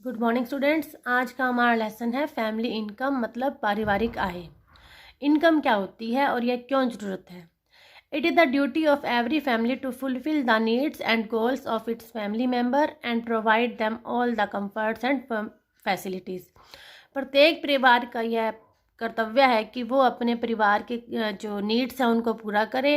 Good morning students. आज का हमारा लेसन है फैमिली इनकम मतलब पारिवारिक आय। इनकम क्या होती है और यह क्यों ज़रूरत है। It is the duty of every family to fulfil the needs and goals of its family member and provide them all the comforts and facilities. प्रत्येक परिवार का यह कर्तव्य है कि वो अपने परिवार के जो नीड्स हैं उनको पूरा करे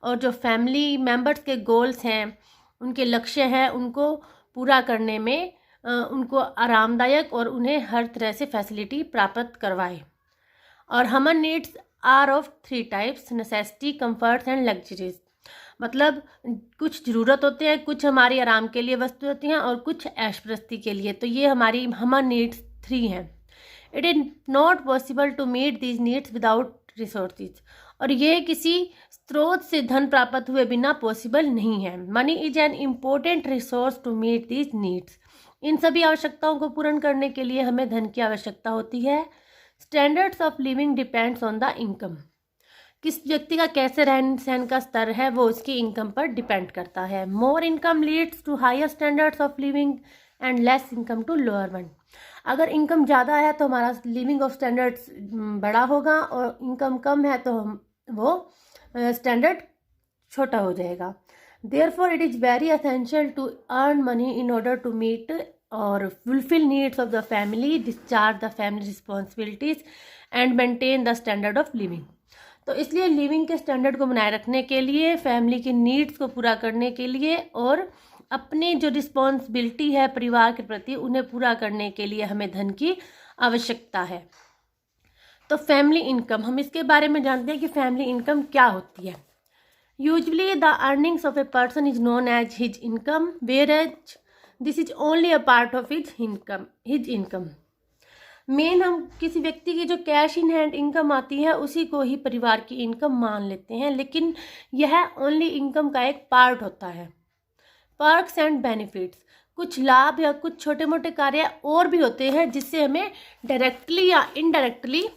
और जो फैमिली मेम्बर्स के गोल्स हैं, उनके लक्ष्य हैं, उनको पूरा करने में उनको आरामदायक और उन्हें हर तरह से फैसिलिटी प्राप्त करवाए। और human needs are of 3 types: necessity, comforts and luxuries. मतलब कुछ ज़रूरत होते हैं, कुछ हमारी आराम के लिए वस्तु होती हैं और कुछ ऐशप्रस्ती के लिए। तो ये हमारी ह्यूमन नीड्स 3 हैं। It is not possible to meet these needs without resources. और ये किसी स्रोत से धन प्राप्त हुए बिना पॉसिबल नहीं है। Money is an important resource to meet these needs. इन सभी आवश्यकताओं को पूर्ण करने के लिए हमें धन की आवश्यकता होती है। Standards of living depends on the income. किस व्यक्ति का कैसे रहन सहन का स्तर है वो उसकी इनकम पर डिपेंड करता है। More income leads to higher standards of living and less income to lower one. अगर इनकम ज़्यादा है तो हमारा लिविंग ऑफ स्टैंडर्ड्स बड़ा होगा और इनकम कम है तो वो स्टैंडर्ड छोटा हो जाएगा। Therefore, it is very essential to earn money in order to meet or fulfill needs of the family, discharge the family responsibilities and maintain the standard of living. तो इसलिए लिविंग के standard को बनाए रखने के लिए, फैमिली की needs को पूरा करने के लिए और अपनी जो रिस्पॉन्सिबिलिटी है परिवार के प्रति उन्हें पूरा करने के लिए हमें धन की आवश्यकता है। तो फैमिली इनकम, हम इसके बारे में जानते हैं कि फैमिली इनकम क्या होती है। Usually, the earnings of a person is known as his income, whereas this is only a part of his income. Main हम किसी व्यक्ति की जो कैश इन हैंड इनकम आती है उसी को ही परिवार की इनकम मान लेते हैं, लेकिन यह ओनली इनकम का एक पार्ट होता है। पर्क्स एंड बेनिफिट्स, कुछ लाभ या कुछ छोटे मोटे कार्य और भी होते हैं जिससे हमें डायरेक्टली या इनडायरेक्टली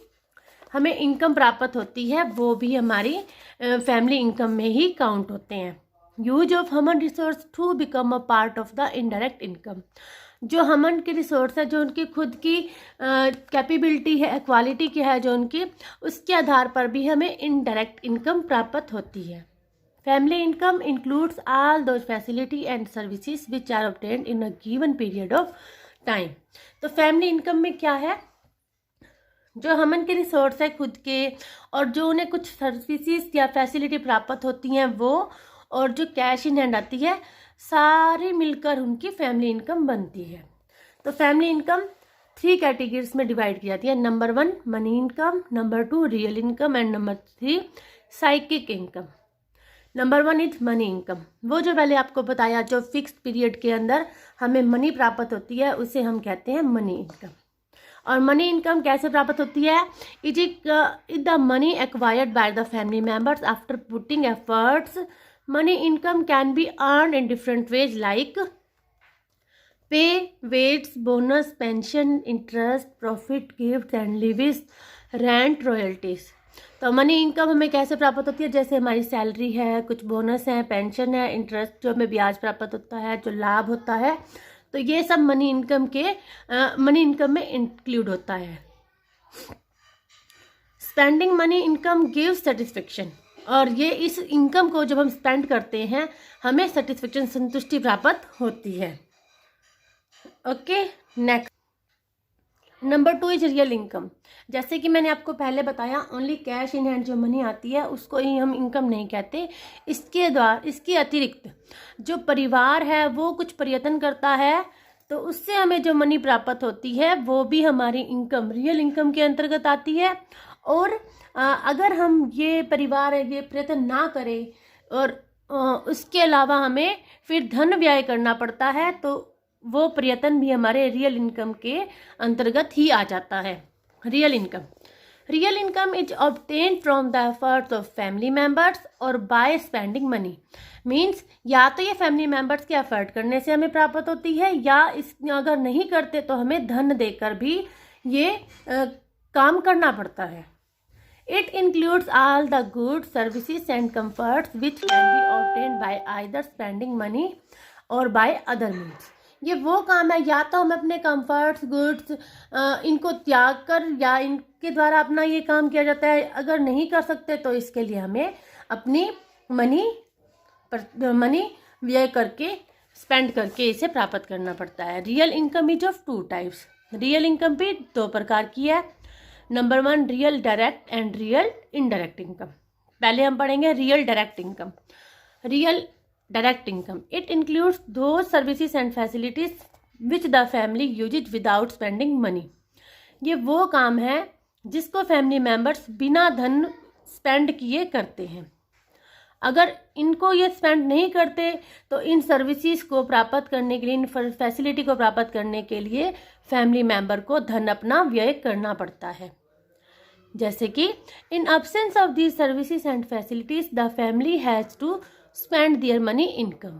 हमें इनकम प्राप्त होती है, वो भी हमारी फैमिली इनकम में ही काउंट होते हैं। Use of human resource to become a part of the indirect income. जो ह्यूमन की रिसोर्स है, जो उनकी खुद की कैपेबिलिटी है, क्वालिटी की है जो उनकी, उसके आधार पर भी हमें इनडायरेक्ट इनकम प्राप्त होती है। Family income includes all those facility and services which are obtained in a given period of time. तो फैमिली इनकम में क्या है, जो हमन के रिसोर्स है खुद के और जो उन्हें कुछ सर्विसेज या फैसिलिटी प्राप्त होती हैं वो, और जो कैश इन हैंड आती है, सारी मिलकर उनकी फैमिली इनकम बनती है। तो फैमिली इनकम 3 कैटेगरीज में डिवाइड की जाती है। Number 1 money income, number 2 real income and number 3 psychic income. Number 1 is money income. वो जो पहले आपको बताया, जो फिक्स्ड पीरियड के अंदर हमें मनी प्राप्त होती है उसे हम कहते हैं मनी इनकम। और मनी इनकम कैसे प्राप्त होती है? It is the money acquired by the family members after putting efforts. Money income can be earn in different ways like pay, wages, bonus, pension, interest, profit, gift and levies, rent, royalties. तो money income हमें कैसे प्राप्त होती है? जैसे हमारी salary है, कुछ बोनस है, पेंशन है, इंटरेस्ट जो हमें ब्याज प्राप्त होता है, जो लाभ होता है, तो ये सब मनी इनकम में इंक्लूड होता है। Spending money income gives satisfaction. और ये इस इनकम को जब हम स्पेंड करते हैं हमें सेटिस्फेक्शन, संतुष्टि प्राप्त होती है। Okay, next number 2 is real income. जैसे कि मैंने आपको पहले बताया, ओनली कैश इन हैंड जो मनी आती है उसको ही हम इनकम नहीं कहते। इसके अतिरिक्त जो परिवार है वो कुछ प्रयत्न करता है तो उससे हमें जो मनी प्राप्त होती है वो भी हमारी इनकम, रियल इनकम के अंतर्गत आती है। और अगर हम ये परिवार है ये प्रयत्न ना करें और उसके अलावा हमें फिर धन व्यय करना पड़ता है तो वो प्रयत्न भी हमारे रियल इनकम के अंतर्गत ही आ जाता है। Real income is obtain from the efforts of family members और बाय स्पेंडिंग मनी। मीन्स या तो ये फैमिली मेम्बर्स के एफर्ट करने से हमें प्राप्त होती है, या इस अगर नहीं करते तो हमें धन देकर भी ये काम करना पड़ता है। It includes all the goods, services and comforts which can be obtained by either spending money और बाय अदर मीन्स। ये वो काम है, या तो हम अपने कंफर्ट्स गुड्स इनको त्याग कर या इनके द्वारा अपना ये काम किया जाता है। अगर नहीं कर सकते तो इसके लिए हमें अपनी मनी व्यय करके स्पेंड करके इसे प्राप्त करना पड़ता है। Real income is of two types. Real income भी दो प्रकार की है। Number 1 real direct and real indirect income. पहले हम पढ़ेंगे real direct income. Real direct income it includes those services and facilities which the family uses without spending money. ये वो काम है जिसको फैमिली मेम्बर्स बिना धन स्पेंड किए करते हैं। अगर इनको ये स्पेंड नहीं करते तो इन सर्विसेज को प्राप्त करने के लिए, इन फैसिलिटी को प्राप्त करने के लिए फैमिली मेंबर को धन अपना व्यय करना पड़ता है। जैसे कि in absence of these services and facilities the family has to spend their money income.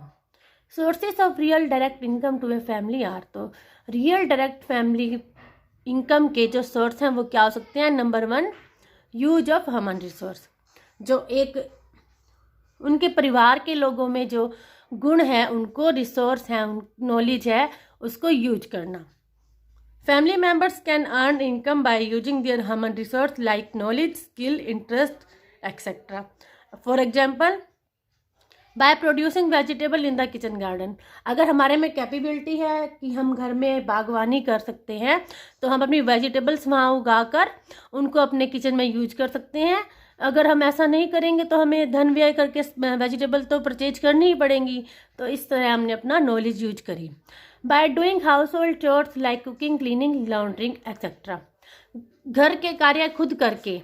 Sources of real direct income to a family are, तो रियल डायरेक्ट फैमिली इनकम के जो सोर्स हैं वो क्या हो सकते हैं। Number 1 use of human resource, जो एक उनके परिवार के लोगों में जो गुण है, उनको रिसोर्स है, नॉलेज है, उसको यूज करना। Family members can earn income by using their human resource like knowledge, skill, interest etcetera. For example by producing vegetable in the kitchen garden. अगर हमारे में कैपेबिलिटी है कि हम घर में बागवानी कर सकते हैं तो हम अपनी वेजिटेबल्स वहाँ उगाकर उनको अपने किचन में यूज कर सकते हैं। अगर हम ऐसा नहीं करेंगे तो हमें धन व्यय करके वेजिटेबल तो परचेज करनी ही पड़ेंगी। तो इस तरह हमने अपना नॉलेज यूज करी। By doing house hold chores like cooking, cleaning, laundering etcetera. घर के कार्य खुद करके।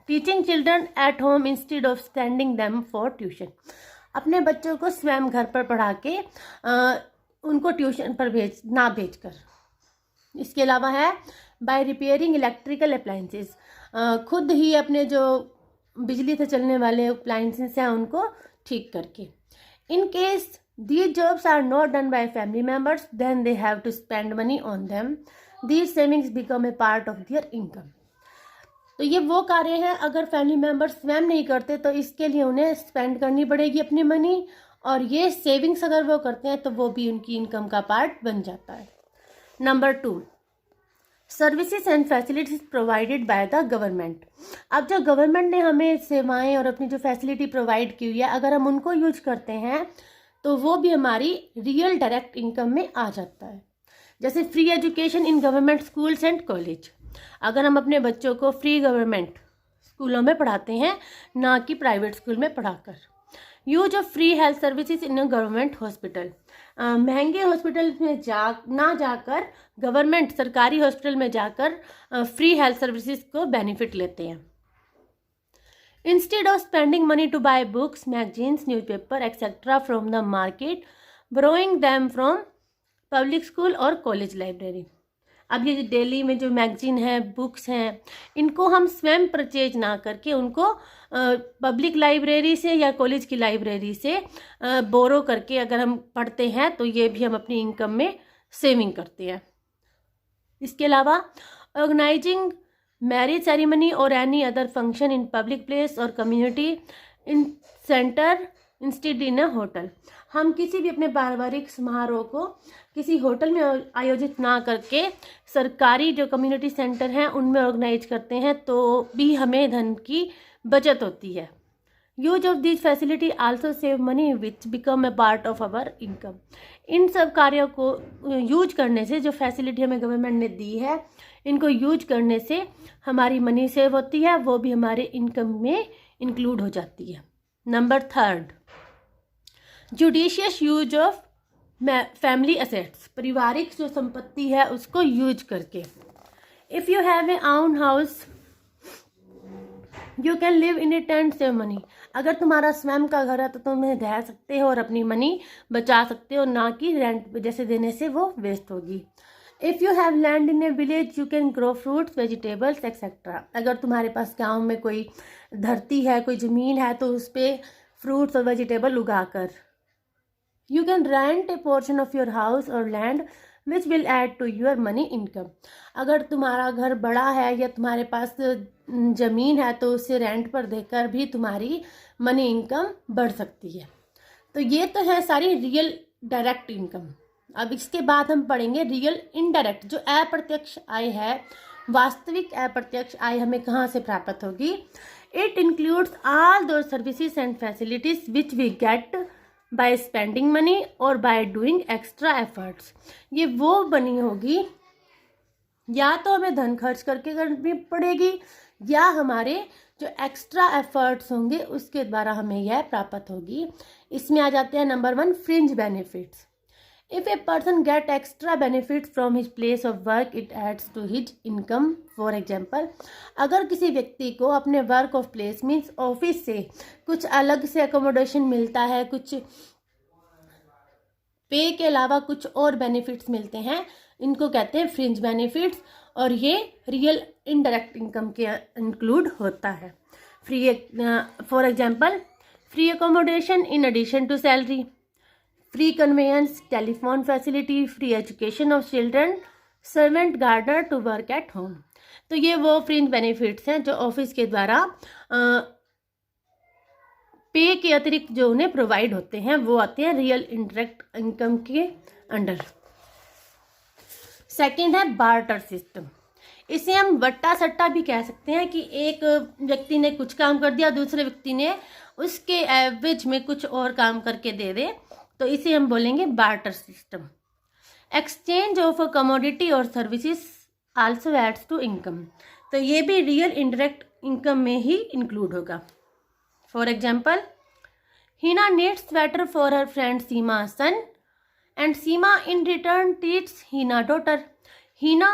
Teaching children at home instead of sending them for tuition. अपने बच्चों को स्वयं घर पर पढ़ा के उनको ट्यूशन पर भेजकर। इसके अलावा है बाय रिपेयरिंग इलेक्ट्रिकल अप्लायंसेस। खुद ही अपने जो बिजली से चलने वाले अप्लायंसेस हैं उनको ठीक करके। In case these jobs are not done by family members then they have to spend money on them. These savings become a part of their income. तो ये वो कार्य हैं अगर फैमिली मेम्बर्स स्वयं नहीं करते तो इसके लिए उन्हें स्पेंड करनी पड़ेगी अपनी मनी, और ये सेविंग्स अगर वो करते हैं तो वो भी उनकी इनकम का पार्ट बन जाता है। Number 2 services and facilities provided by the government. अब जो गवर्नमेंट ने हमें सेवाएं और अपनी जो फैसिलिटी प्रोवाइड की हुई है, अगर हम उनको यूज करते हैं तो वो भी हमारी रियल डायरेक्ट इनकम में आ जाता है। जैसे free education in government schools and college. अगर हम अपने बच्चों को फ्री गवर्नमेंट स्कूलों में पढ़ाते हैं, ना कि प्राइवेट स्कूल में पढ़ाकर। Use of free health services in a government hospital. महंगे हॉस्पिटल में ना जाकर गवर्नमेंट सरकारी हॉस्पिटल में जाकर फ्री हेल्थ सर्विसेज को बेनिफिट लेते हैं। Instead of spending money to buy books, magazines, newspaper etcetera from the market, borrowing them from public school और कॉलेज लाइब्रेरी। अब ये जो डेली में जो मैगजीन है, बुक्स हैं, इनको हम स्वयं परचेज ना करके उनको पब्लिक लाइब्रेरी से या कॉलेज की लाइब्रेरी से बोरो करके अगर हम पढ़ते हैं तो ये भी हम अपनी इनकम में सेविंग करते हैं। इसके अलावा ऑर्गेनाइजिंग मैरिज सेरेमनी और any other function in public place और community in centre instead in a hotel. हम किसी भी अपने पारिवारिक समारोह को किसी होटल में आयोजित ना करके सरकारी जो कम्युनिटी सेंटर हैं उनमें ऑर्गेनाइज करते हैं तो भी हमें धन की बचत होती है। Use of this facility also save money which become a part of our income. इन सब कार्यों को यूज करने से, जो फैसिलिटी हमें गवर्नमेंट ने दी है, इनको यूज करने से हमारी मनी सेव होती है, वो भी हमारे इनकम में इंक्लूड हो जाती है। Number 3 judicious use of family assets. पारिवारिक जो संपत्ति है उसको यूज करके। If you have a own house you can live in A tent save money. अगर तुम्हारा स्वयं का घर है तो तुम रह सकते हो और अपनी मनी बचा सकते हो, ना कि रेंट जैसे देने से वो वेस्ट होगी। If you have land in A village you can grow fruits, vegetables etcetera. अगर तुम्हारे पास गांव में कोई धरती है, कोई ज़मीन है, तो उस पर फ्रूट्स और वेजिटेबल उगाकर। You can rent a portion of your house और land which will add to your money income. अगर तुम्हारा घर बड़ा है या तुम्हारे पास ज़मीन है तो उसे रेंट पर देकर भी तुम्हारी मनी इनकम बढ़ सकती है। तो ये तो है सारी रियल डायरेक्ट इनकम। अब इसके बाद हम पढ़ेंगे रियल इनडायरेक्ट, जो अप्रत्यक्ष आय है, वास्तविक अप्रत्यक्ष आय हमें कहाँ से प्राप्त होगी। It includes all those services and facilities which we get by spending money और बाय डूइंग एक्स्ट्रा एफर्ट्स। ये वो बनी होगी, या तो हमें धन खर्च करके करनी पड़ेगी, या हमारे जो एक्स्ट्रा एफर्ट्स होंगे उसके द्वारा हमें यह प्राप्त होगी। इसमें आ जाते हैं number 1 fringe benefits. If a person get extra benefits from his place of work it adds to his income. For example, अगर किसी व्यक्ति को अपने work of place means office से कुछ अलग से अकोमोडेशन मिलता है, कुछ पे के अलावा कुछ और बेनिफिट्स मिलते हैं, इनको कहते हैं फ्रिंज बेनिफिट्स, और ये रियल इनडायरेक्ट इनकम के इंक्लूड होता है। For example, free accommodation in addition to salary, free conveyance, telephone facility, free education of children, servant gardener to work at home. तो ये वो फ्रिंज बेनिफिट्स हैं जो ऑफिस के द्वारा पे के अतिरिक्त जो उन्हें प्रोवाइड होते हैं, वो आते हैं रियल इनडायरेक्ट इनकम के अंडर। सेकंड है बार्टर सिस्टम। इसे हम वट्टा सट्टा भी कह सकते हैं कि एक व्यक्ति ने कुछ काम कर दिया, दूसरे व्यक्ति ने उसके एवरेज में कुछ और काम करके दे दे, तो इसे हम बोलेंगे barter system. Exchange of a commodity और services also adds to income, तो ये भी रियल इनडायरेक्ट इनकम में ही इंक्लूड होगा। For example, Heena needs sweater for her friend Seema son and Seema in return teaches Heena daughter. Heena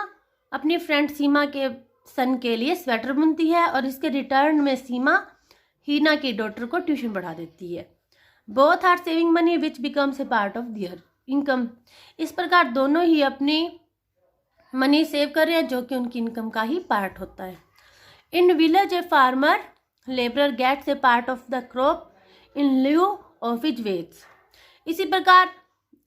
अपनी फ्रेंड सीमा के सन के लिए स्वेटर बुनती है और इसके रिटर्न में सीमा हीना की डॉटर को ट्यूशन पढ़ा देती है। Both are saving money which becomes a part of their income. इस प्रकार दोनों ही अपनी मनी सेव कर रहे हैं जो कि उनकी इनकम का ही पार्ट होता है। In village a farmer labourer gets a part of the crop in lieu of his wage. इसी प्रकार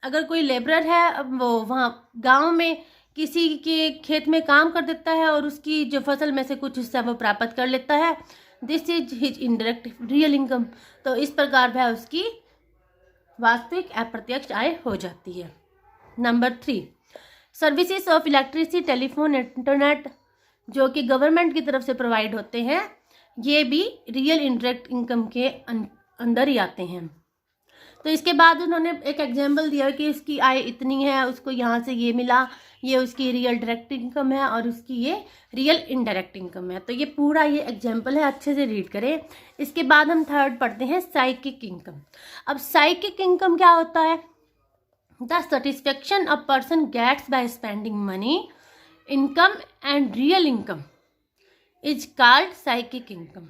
अगर कोई लेबरर है, वो वहाँ गांव में किसी के खेत में काम कर देता है और उसकी जो फसल में से कुछ हिस्सा वो प्राप्त कर लेता है, this is his indirect real income. तो इस प्रकार वह उसकी वास्तविक अप्रत्यक्ष आय हो जाती है। Number 3, services of electricity, telephone, internet, जो कि गवर्नमेंट की तरफ से प्रोवाइड होते हैं, ये भी रियल इनडायरेक्ट इनकम के अंदर ही आते हैं। तो इसके बाद उन्होंने एक एग्जाम्पल दिया कि इसकी आय इतनी है, उसको यहाँ से ये मिला, ये उसकी रियल डायरेक्ट इनकम है और उसकी ये रियल इनडायरेक्ट इनकम है। तो ये पूरा ये एग्जाम्पल है, अच्छे से रीड करें। इसके बाद हम थर्ड पढ़ते हैं साइकिक इनकम। अब साइकिक इनकम क्या होता है? The satisfaction a person gets by spending money, income and real income is called psychic income.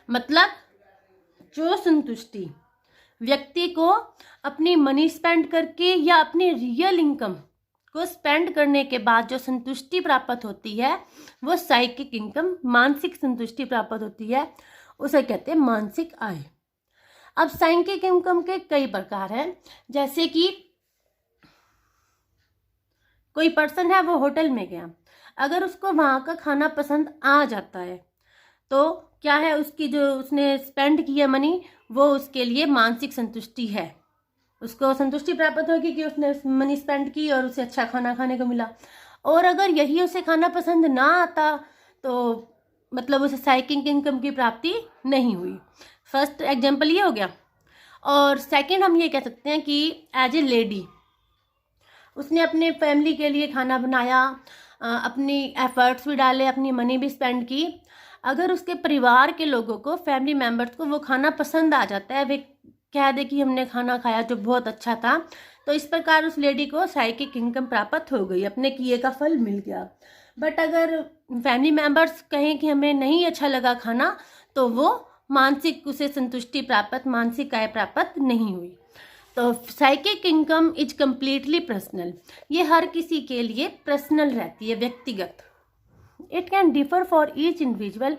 मतलब जो संतुष्टि व्यक्ति को अपनी मनी स्पेंड करके या अपनी रियल इनकम को स्पेंड करने के बाद जो संतुष्टि प्राप्त होती है, वो साइकिक इनकम, मानसिक संतुष्टि प्राप्त होती है, उसे कहते हैं मानसिक आय। अब साइकिक इनकम के कई प्रकार हैं, जैसे कि कोई पर्सन है, वो होटल में गया, अगर उसको वहाँ का खाना पसंद आ जाता है तो क्या है, उसकी जो उसने स्पेंड किया मनी, वो उसके लिए मानसिक संतुष्टि है। उसको संतुष्टि प्राप्त होगी कि उसने मनी स्पेंड की और उसे अच्छा खाना खाने को मिला। और अगर यही उसे खाना पसंद ना आता तो मतलब उसे साइकिक इनकम की प्राप्ति नहीं हुई। फर्स्ट एग्जाम्पल ये हो गया। और सेकंड हम ये कह सकते हैं कि एज ए लेडी उसने अपने फैमिली के लिए खाना बनाया, अपनी एफर्ट्स भी डाले, अपनी मनी भी स्पेंड की। अगर उसके परिवार के लोगों को, फैमिली मेम्बर्स को वो खाना पसंद आ जाता है, वे कह दे कि हमने खाना खाया जो बहुत अच्छा था, तो इस प्रकार उस लेडी को साइकिक इनकम प्राप्त हो गई, अपने किए का फल मिल गया। बट अगर फैमिली मेम्बर्स कहें कि हमें नहीं अच्छा लगा खाना, तो वो मानसिक उसे संतुष्टि प्राप्त, मानसिक आय प्राप्त नहीं हुई। तो psychic income is completely personal, ये हर किसी के लिए पर्सनल रहती है, व्यक्तिगत। It can differ for each individual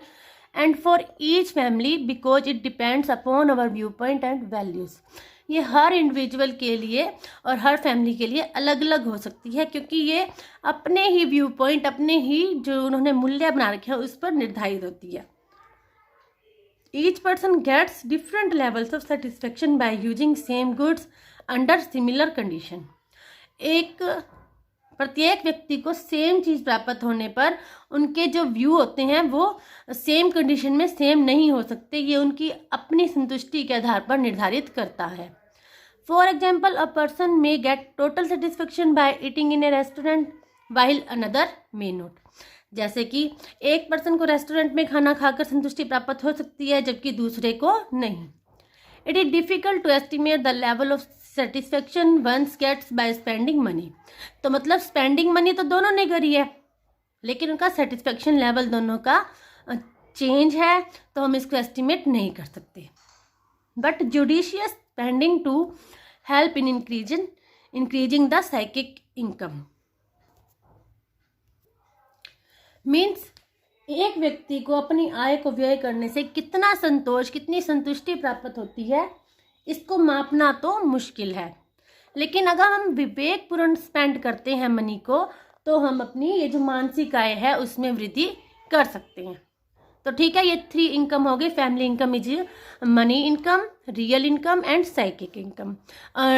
and for each family because it depends upon our view point and values. ये हर इंडिविजुअल के लिए और हर फैमिली के लिए अलग अलग हो सकती है, क्योंकि ये अपने ही व्यू पॉइंट, अपने ही जो उन्होंने मूल्य बना रखे हैं उस पर निर्धारित होती है। Each person gets different levels of satisfaction by using same goods under similar condition. एक प्रत्येक व्यक्ति को सेम चीज़ प्राप्त होने पर उनके जो व्यू होते हैं वो सेम कंडीशन में सेम नहीं हो सकते। ये उनकी अपनी संतुष्टि के आधार पर निर्धारित करता है। For example, a person may get total satisfaction by eating in A restaurant while another may not. जैसे कि एक पर्सन को रेस्टोरेंट में खाना खाकर संतुष्टि प्राप्त हो सकती है जबकि दूसरे को नहीं। It is difficult to estimate the level of satisfaction one's gets by spending money. तो मतलब स्पेंडिंग मनी तो दोनों ने करी है, लेकिन उनका सेटिस्फेक्शन लेवल दोनों का चेंज है, तो हम इसको एस्टिमेट नहीं कर सकते। But judicious spending to help in increasing the psychic income means एक व्यक्ति को अपनी आय को व्यय करने से कितना संतोष, कितनी संतुष्टि प्राप्त होती है, इसको मापना तो मुश्किल है। लेकिन अगर हम विवेकपूर्ण स्पेंड करते हैं मनी को, तो हम अपनी ये जो मानसिक आय है उसमें वृद्धि कर सकते हैं। तो ठीक है, ये 3 इनकम हो गई। Family income is money income, real income and psychic income.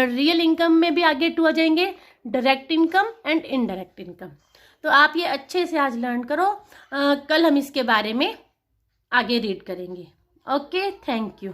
Real income में भी आगे 2 आ जाएंगे, direct income and indirect income. तो आप ये अच्छे से आज लर्न करो। कल हम इसके बारे में आगे रीड करेंगे। Okay, thank you.